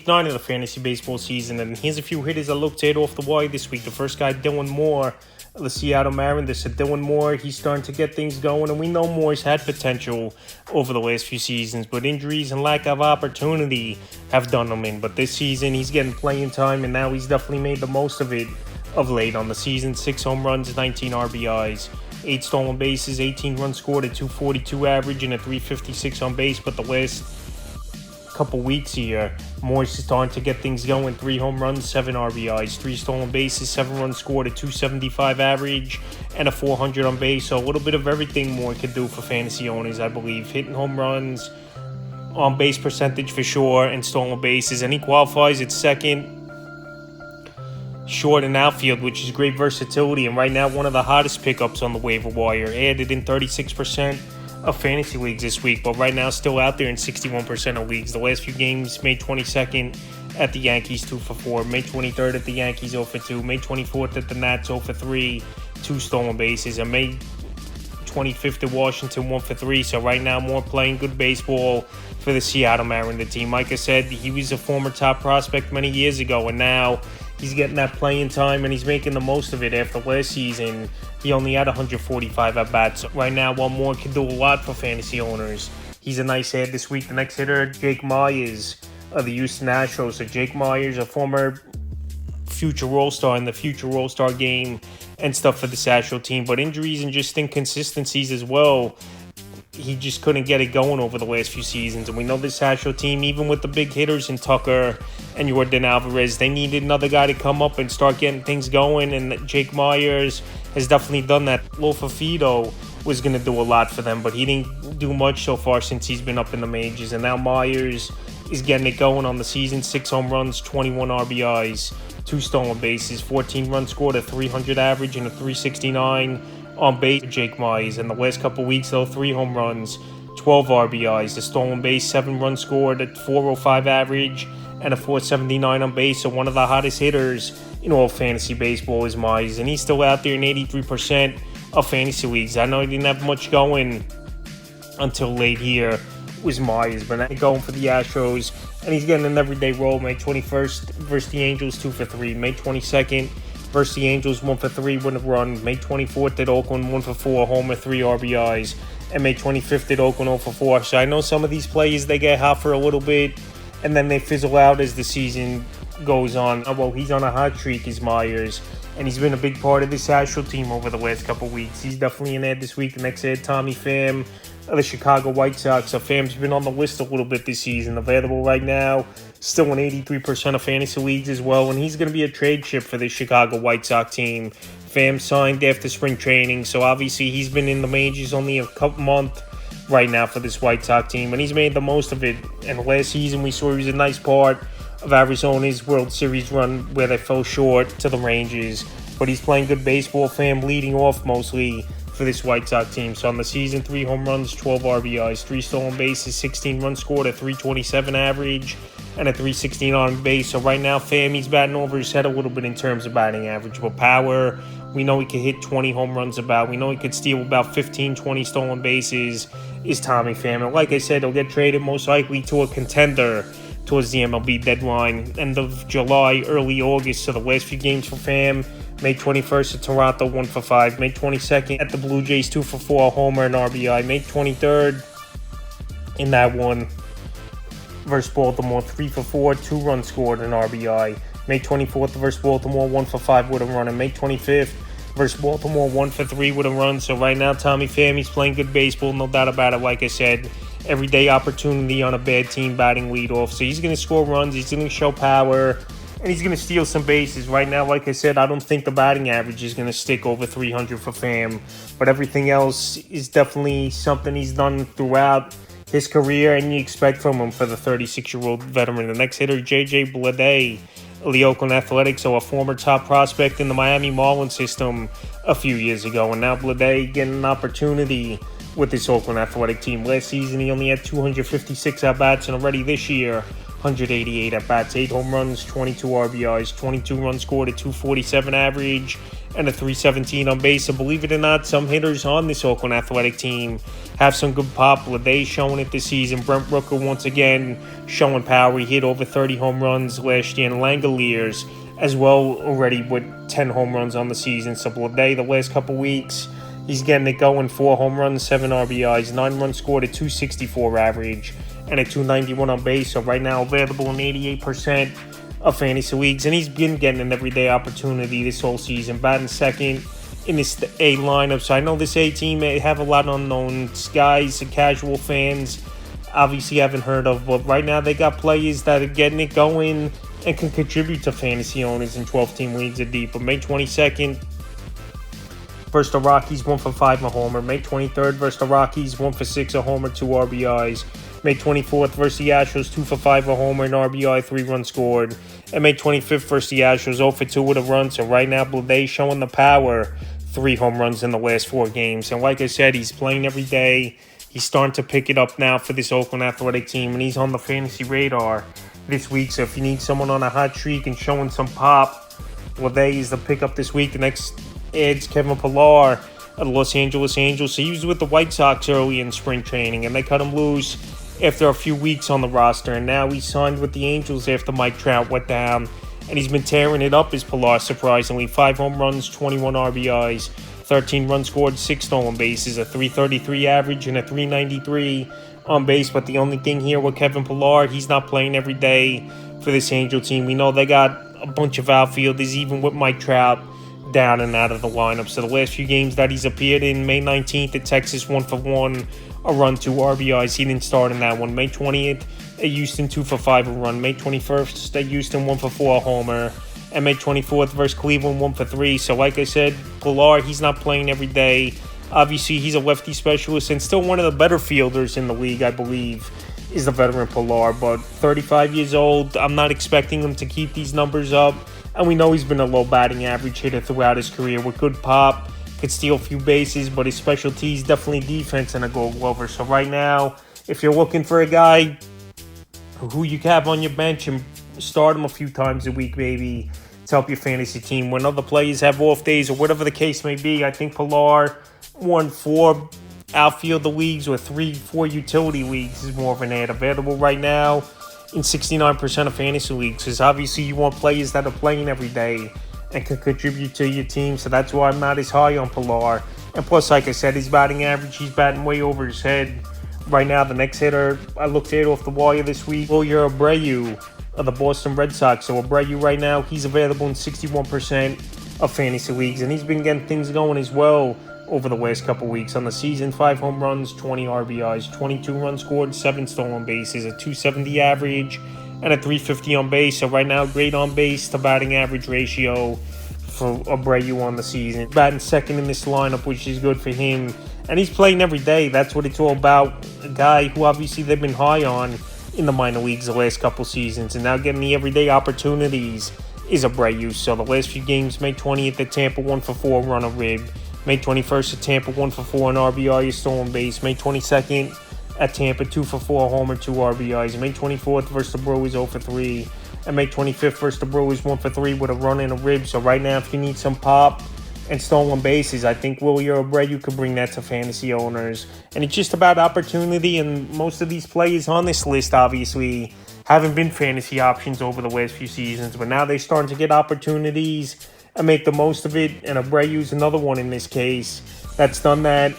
week 9 of the fantasy baseball season, and here's a few hitters I looked at off the wire this week. The first guy, Dylan Moore, the Seattle Mariners. So Dylan Moore, he's starting to get things going, and we know Moore's had potential over the last few seasons, but injuries and lack of opportunity have done him in. But this season, he's getting playing time, and now he's definitely made the most of it of late on the season. 6 home runs, 19 RBIs, 8 stolen bases, 18 runs scored, a 242 average, and a 356 on base. But the last couple weeks here, Moore's starting to get things going. 3 home runs, 7 RBIs, 3 stolen bases, 7 runs scored, a 275 average, and a 400 on base. So a little bit of everything Moore could do for fantasy owners, I believe. Hitting home runs, on base percentage for sure, and stolen bases. And he qualifies at second, short, and outfield, which is great versatility. And right now, one of the hottest pickups on the waiver wire. Added in 36% of fantasy leagues this week, but right now still out there in 61% of leagues. The last few games, May 22nd at the Yankees, 2 for 4. May 23rd at the Yankees, 0 for 2. May 24th at the Nats, 0 for 3, 2 stolen bases. And May 25th at Washington, 1 for 3. So right now, Moore playing good baseball for the Seattle Mariners team. Like I said, he was a former top prospect many years ago, and now he's getting that playing time, and he's making the most of it. After last season, he only had 145 at-bats. Right now, while Moore can do a lot for fantasy owners, he's a nice add this week. The next hitter, Jake Myers of the Houston Astros. So Jake Myers, a former future All-Star in the future All-Star game and stuff for this Astro team. But injuries and just inconsistencies as well, he just couldn't get it going over the last few seasons. And we know this Astro team, even with the big hitters in Tucker and Yordan Alvarez, they needed another guy to come up and start getting things going. And Jake Myers has definitely done that. Lofa Fido was going to do a lot for them, but he didn't do much so far since he's been up in the majors. And now Myers is getting it going on the season. 6 home runs, 21 RBIs, 2 stolen bases, 14 runs scored, a 300 average, and a 369 on base for Jake Myers. In the last couple weeks, though, 3 home runs, 12 RBIs, a stolen base, 7 runs scored, a 405 average, and a 479 on base. So one of the hottest hitters in all fantasy baseball is Myers, and he's still out there in 83% of fantasy leagues. I know he didn't have much going until late here, was Myers, but now going for the Astros, and he's getting an everyday role. May 21st versus the Angels, 2 for 3. May 22nd versus the Angels, 1 for 3 with a run. May 24th at Oakland, 1 for 4, homer, 3 RBIs. And May 25th at Oakland, 0 for 4. So I know some of these players, they get hot for a little bit, and then they fizzle out as the season goes on. Well, he's on a hot streak, is Myers, and he's been a big part of this Astro team over the last couple weeks. He's definitely an ad this week. The next ad, Tommy Pham of the Chicago White Sox. So Pham's been on the list a little bit this season. Available right now, still in 83% of fantasy leagues as well, and he's going to be a trade chip for the Chicago White Sox team. Pham signed after spring training, so obviously he's been in the majors only a couple months right now for this White Sox team, and he's made the most of it. And last season we saw he was a nice part of Arizona's World Series run where they fell short to the Rangers, but he's playing good baseball. Pham leading off mostly for this White Sox team. So on the season, 3 home runs, 12 RBIs, 3 stolen bases, 16 runs scored, a 327 average, and a 316 on base. So right now, Pham, he's batting over his head a little bit in terms of batting average. But power, we know he could hit 20 home runs about. We know he could steal about 15, 20 stolen bases, is Tommy Pham. And like I said, he'll get traded most likely to a contender towards the MLB deadline, end of July, early August. So the last few games for Pham, May 21st at Toronto, 1 for 5. May 22nd at the Blue Jays, 2 for 4, homer and RBI. May 23rd in that one versus Baltimore, 3 for 4, 2 runs scored and RBI. May 24th versus Baltimore, 1 for 5 with a run. And May 25th versus Baltimore, 1 for 3 with a run. So right now, Tommy Pham, he's playing good baseball, no doubt about it. Like I said, everyday opportunity on a bad team batting leadoff. So he's going to score runs, he's going to show power, and he's going to steal some bases. Right now, like I said, I don't think the batting average is going to stick over 300 for Pham, but everything else is definitely something he's done throughout his career, and you expect from him for the 36-year-old veteran. The next hitter, J.J. Bleday of the Oakland Athletics, so a former top prospect in the Miami Marlins system a few years ago, and now Bleday getting an opportunity with this Oakland Athletic team. Last season, he only had 256 at-bats, and already this year, 188 at-bats, 8 home runs, 22 RBIs, 22 runs scored, a 247 average, and a 317 on base. So believe it or not, some hitters on this Oakland Athletic team have some good pop. Leday showing it this season. Brent Rooker once again showing power. He hit over 30 home runs last year. And Langoliers as well already with 10 home runs on the season. So Leday the last couple weeks, he's getting it going. 4 home runs, 7 RBIs, 9 runs scored, a 264 average, and a 291 on base. So right now available in 88% of fantasy leagues. And he's been getting an everyday opportunity this whole season. Batting second in this A lineup. So I know this A team may have a lot of unknowns. Guys and casual fans obviously haven't heard of. But right now they got players that are getting it going and can contribute to fantasy owners in 12-team leagues or deeper. May 22nd, versus the Rockies, 1 for 5, a homer. May 23rd versus the Rockies, 1 for 6, a homer, 2 RBIs. May 24th versus the Astros, 2 for 5, a homer, an RBI, 3 runs scored. And May 25th versus the Astros, 0 for 2 with a run. So right now, Bleday showing the power. 3 home runs in the last 4 games. And like I said, he's playing every day. He's starting to pick it up now for this Oakland Athletic team. And he's on the fantasy radar this week. So if you need someone on a hot streak and showing some pop, Bleday is the pickup this week. The next ad's Kevin Pillar of the Los Angeles Angels. So he was with the White Sox early in spring training, and they cut him loose after a few weeks on the roster. And now he signed with the Angels after Mike Trout went down. And he's been tearing it up as Pillar, surprisingly. 5 home runs, 21 RBIs, 13 runs scored, 6 stolen bases, a 333 average, and a 393 on base. But the only thing here with Kevin Pillar, he's not playing every day for this Angel team. We know they got a bunch of outfielders, even with Mike Trout down and out of the lineup. So the last few games that he's appeared in, May 19th at Texas, 1 for 1, a run, 2 RBIs. He didn't start in that one. May 20th at Houston, 2 for 5, a run. May 21st at Houston, 1 for 4, a homer. And May 24th versus Cleveland, 1 for 3. So like I said, Pillar, he's not playing every day. Obviously, he's a lefty specialist and still one of the better fielders in the league, I believe, is the veteran Pillar. But 35 years old, I'm not expecting him to keep these numbers up. And we know he's been a low batting average hitter throughout his career with good pop, could steal a few bases, but his specialty is definitely defense and a Gold Glover. So right now, if you're looking for a guy who you can have on your bench and start him a few times a week, maybe, to help your fantasy team when other players have off days or whatever the case may be, I think Pillar won 4 outfielder leagues or 3-4 utility leagues is more of an ad. Available right now in 69% of fantasy leagues, because obviously you want players that are playing every day and can contribute to your team. So that's why I'm not as high on Pillar. And plus, like I said, his batting average, he's batting way over his head. Right now, the next hitter I looked at off the wire this week, Wilyer Abreu of the Boston Red Sox. So Abreu right now, he's available in 61% of fantasy leagues. And he's been getting things going as well over the last couple weeks. On the season, 5 home runs, 20 RBIs, 22 runs scored, 7 stolen bases, a 270 average, and a 350 on base. So right now, great on base to batting average ratio for Abreu on the season. Batting second in this lineup, which is good for him. And he's playing every day. That's what it's all about. A guy who obviously they've been high on in the minor leagues the last couple seasons, and now getting the everyday opportunities is Abreu. So the last few games, May 20th at Tampa, 1 for 4, run a rib. May 21st at Tampa, 1 for 4, an RBI, a stolen base. May 22nd at Tampa, 2 for 4, homer, 2 RBIs. May 24th versus the Brewers, 0 for 3. And May 25th versus the Brewers, 1 for 3 with a run and a rib. So right now, if you need some pop and stolen bases, I think Wilyer Abreu could bring that to fantasy owners. And it's just about opportunity, and most of these players on this list, obviously, haven't been fantasy options over the last few seasons. But now they're starting to get opportunities and make the most of it. And Abreu's another one in this case that's done that.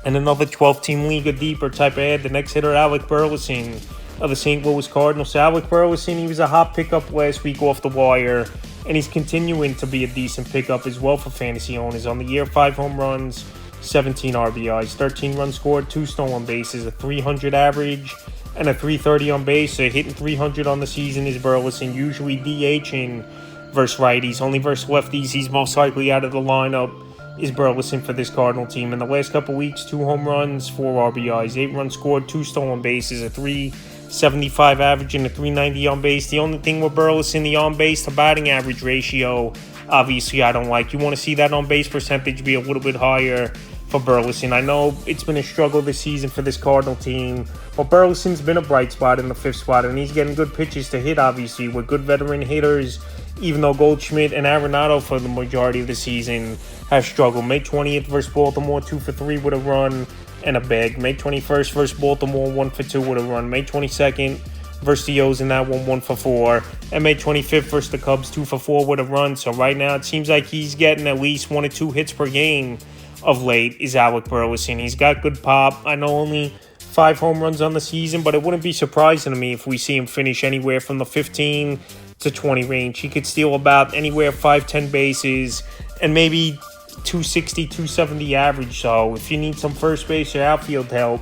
And another 12-team league or deeper type of ad. The next hitter, Alec Burleson of the St. Louis Cardinals. So Alec Burleson, he was a hot pickup last week off the wire, and he's continuing to be a decent pickup as well for fantasy owners. On the year, 5 home runs, 17 RBIs, 13 runs scored, 2 stolen bases, a 300 average, and a 330 on base. So hitting 300 on the season is Burleson, usually DHing versus righties. Only versus lefties, he's most likely out of the lineup, is Burleson for this Cardinal team. In the last couple weeks, 2 home runs, 4 RBIs, 8 runs scored, 2 stolen bases, a 375 average, and a 390 on base. The only thing with Burleson, the on base to batting average ratio, obviously I don't like. You want to see that on base percentage be a little bit higher for Burleson. I know it's been a struggle this season for this Cardinal team, but Burleson's been a bright spot in the 5th spot, and he's getting good pitches to hit, obviously, with good veteran hitters, even though Goldschmidt and Arenado for the majority of the season have struggled. May 20th versus Baltimore, 2 for 3 with a run, and a bag. May 21st versus Baltimore, 1 for 2 with a run. May 22nd versus the O's in that one, 1 for 4. And May 25th versus the Cubs, 2 for 4 with a run. So right now it seems like he's getting at least 1 or 2 hits per game of late, is Alec Burleson. He's got good pop. I know only 5 home runs on the season, but it wouldn't be surprising to me if we see him finish anywhere from the 15 to 20 range. He could steal about anywhere 5-10 bases and maybe 260, 270 average. So if you need some first base or outfield help,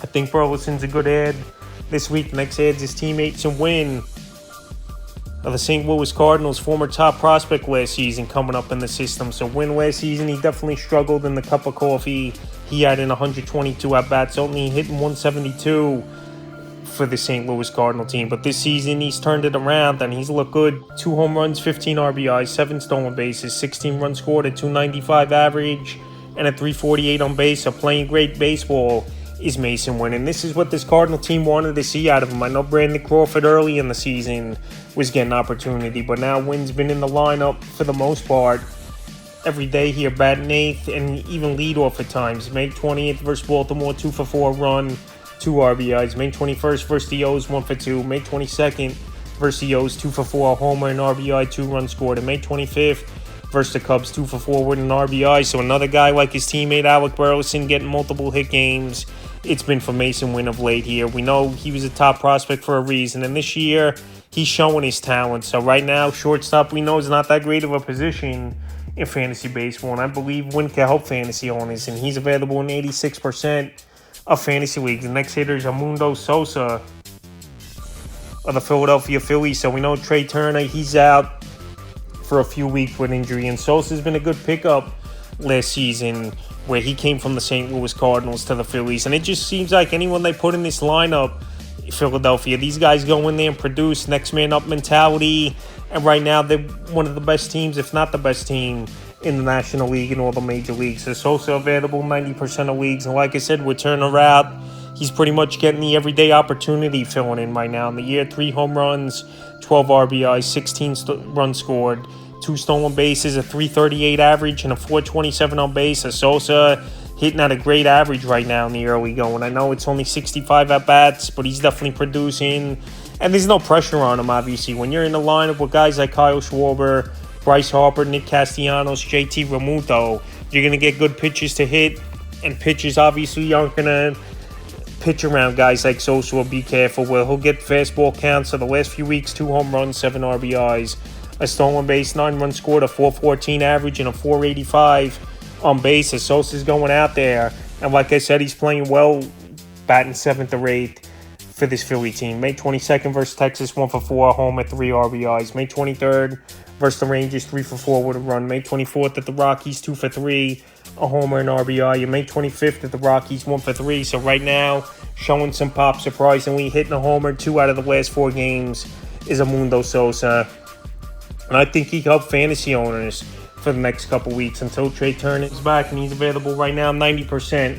I think Burleson's a good ad this week. Next ad's his teammate, Masyn Winn of the St. Louis Cardinals, former top prospect last season, coming up in the system. So Winn last season, he definitely struggled in the cup of coffee. He had in 122 at-bats, only hitting 172 for the St. Louis Cardinal team. But this season, he's turned it around and he's looked good. 2 home runs, 15 RBIs, 7 stolen bases, 16 runs scored, a 295 average, and a 348 on base. So playing great baseball is Masyn Winn. And this is what this Cardinal team wanted to see out of him. I know Brandon Crawford early in the season was getting opportunity, but now Winn's been in the lineup for the most part every day here, batting 8th and even leadoff at times. May 20th versus Baltimore, 2 for 4 run, 2 RBIs. May 21st versus the O's, 1 for 2. May 22nd versus the O's, 2 for 4, a homer, and RBI, 2 runs scored. And May 25th versus the Cubs, 2 for 4 with an RBI. So another guy like his teammate Alec Burleson getting multiple hit games. It's been for Masyn Winn of late here. We know he was a top prospect for a reason, and this year he's showing his talent. So right now, shortstop we know is not that great of a position in fantasy baseball, and I believe Winn can help fantasy owners, and he's available in 86% of fantasy leagues. The next hitter is Edmundo Sosa of the Philadelphia Phillies. So we know Trey Turner, he's out for a few weeks with injury, and Sosa's been a good pickup last season where he came from the St. Louis Cardinals to the Phillies. And it just seems like anyone they put in this lineup, Philadelphia, these guys go in there and produce, next man up mentality. And right now they're one of the best teams, if not the best team, in the National League and all the major leagues. So Sosa available 90% of leagues. And like I said, with Turner out, he's pretty much getting the everyday opportunity filling in right now. In the year, 3 home runs, 12 RBIs, 16 runs scored, 2 stolen bases, a 338 average, and a 427 on base. So Sosa hitting at a great average right now in the early going. I know it's only 65 at-bats, but he's definitely producing. And there's no pressure on him, obviously. When you're in the lineup with guys like Kyle Schwarber, Bryce Harper, Nick Castellanos, JT Realmuto, you're going to get good pitches to hit. And pitchers obviously aren't going to pitch around guys like Sosa. Will be careful where he'll get fastball counts. So the last few weeks, 2 home runs, 7 RBIs, a stolen base, 9 runs scored, a 414 average, and a 485 on base. As Sosa's going out there, and like I said, he's playing well, batting 7th or 8th for this Philly team. May 22nd versus Texas, 1 for 4, a home at 3 RBIs. May 23rd versus the Rangers, 3 for 4 with a run. May 24th at the Rockies, 2 for 3, a homer and RBI. And May 25th at the Rockies, 1 for 3. So right now, showing some pop, surprisingly, hitting a homer 2 out of the last 4 games is Edmundo Sosa. And I think he can help fantasy owners for the next couple weeks until Trey Turner is back, and he's available right now 90%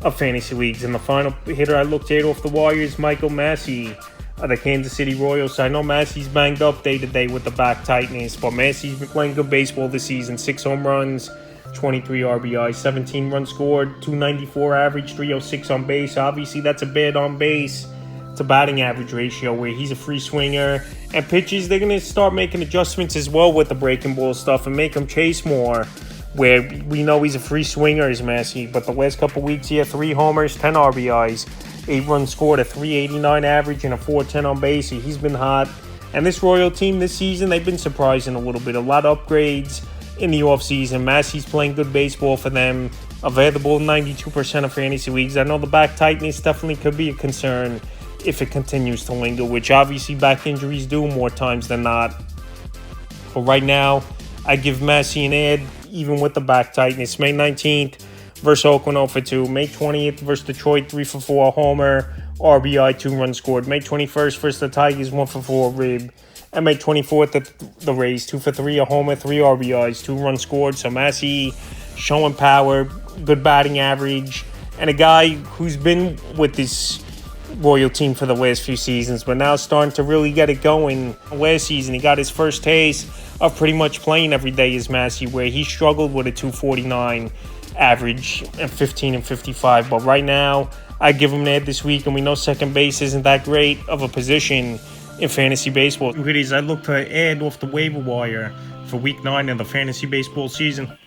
of fantasy leagues. And the final hitter I looked at off the wire is Michael Massey of the Kansas City Royals. So I know Massey's banged up day to day with the back tightness, but Massey's been playing good baseball this season. 6 home runs, 23 RBIs, 17 runs scored, 294 average, 306 on base. Obviously, that's a bad on base to batting average ratio where he's a free swinger. And pitches, they're going to start making adjustments as well with the breaking ball stuff and make him chase more, where we know he's a free swinger is Massey. But the last couple weeks, he had 3 homers, 10 RBIs, 8 runs scored, a 389 average, and a 410 on base. He's been hot. And this Royal team this season, they've been surprising a little bit. A lot of upgrades in the offseason. Massey's playing good baseball for them. Available in 92% of fantasy leagues. I know the back tightness definitely could be a concern if it continues to linger, which obviously back injuries do more times than not. But right now, I give Massey an ad, even with the back tightness. May 19th versus Oakland, 0 for 2. May 20th versus Detroit, 3 for 4, homer, RBI, 2 runs scored. May 21st versus the Tigers, 1 for 4, rib. And May 24th at the Rays, 2 for 3, a homer, 3 RBIs, 2 runs scored. So Massey showing power, good batting average, and a guy who's been with this Royal team for the last few seasons, but now starting to really get it going. Last season, he got his first taste of pretty much playing every day as Massey, where he struggled with a 249 average at 15 and 55. But right now, I give him an ad this week, and we know second base isn't that great of a position in fantasy baseball. Look at these. I look for an ad off the waiver wire for week 9 of the fantasy baseball season.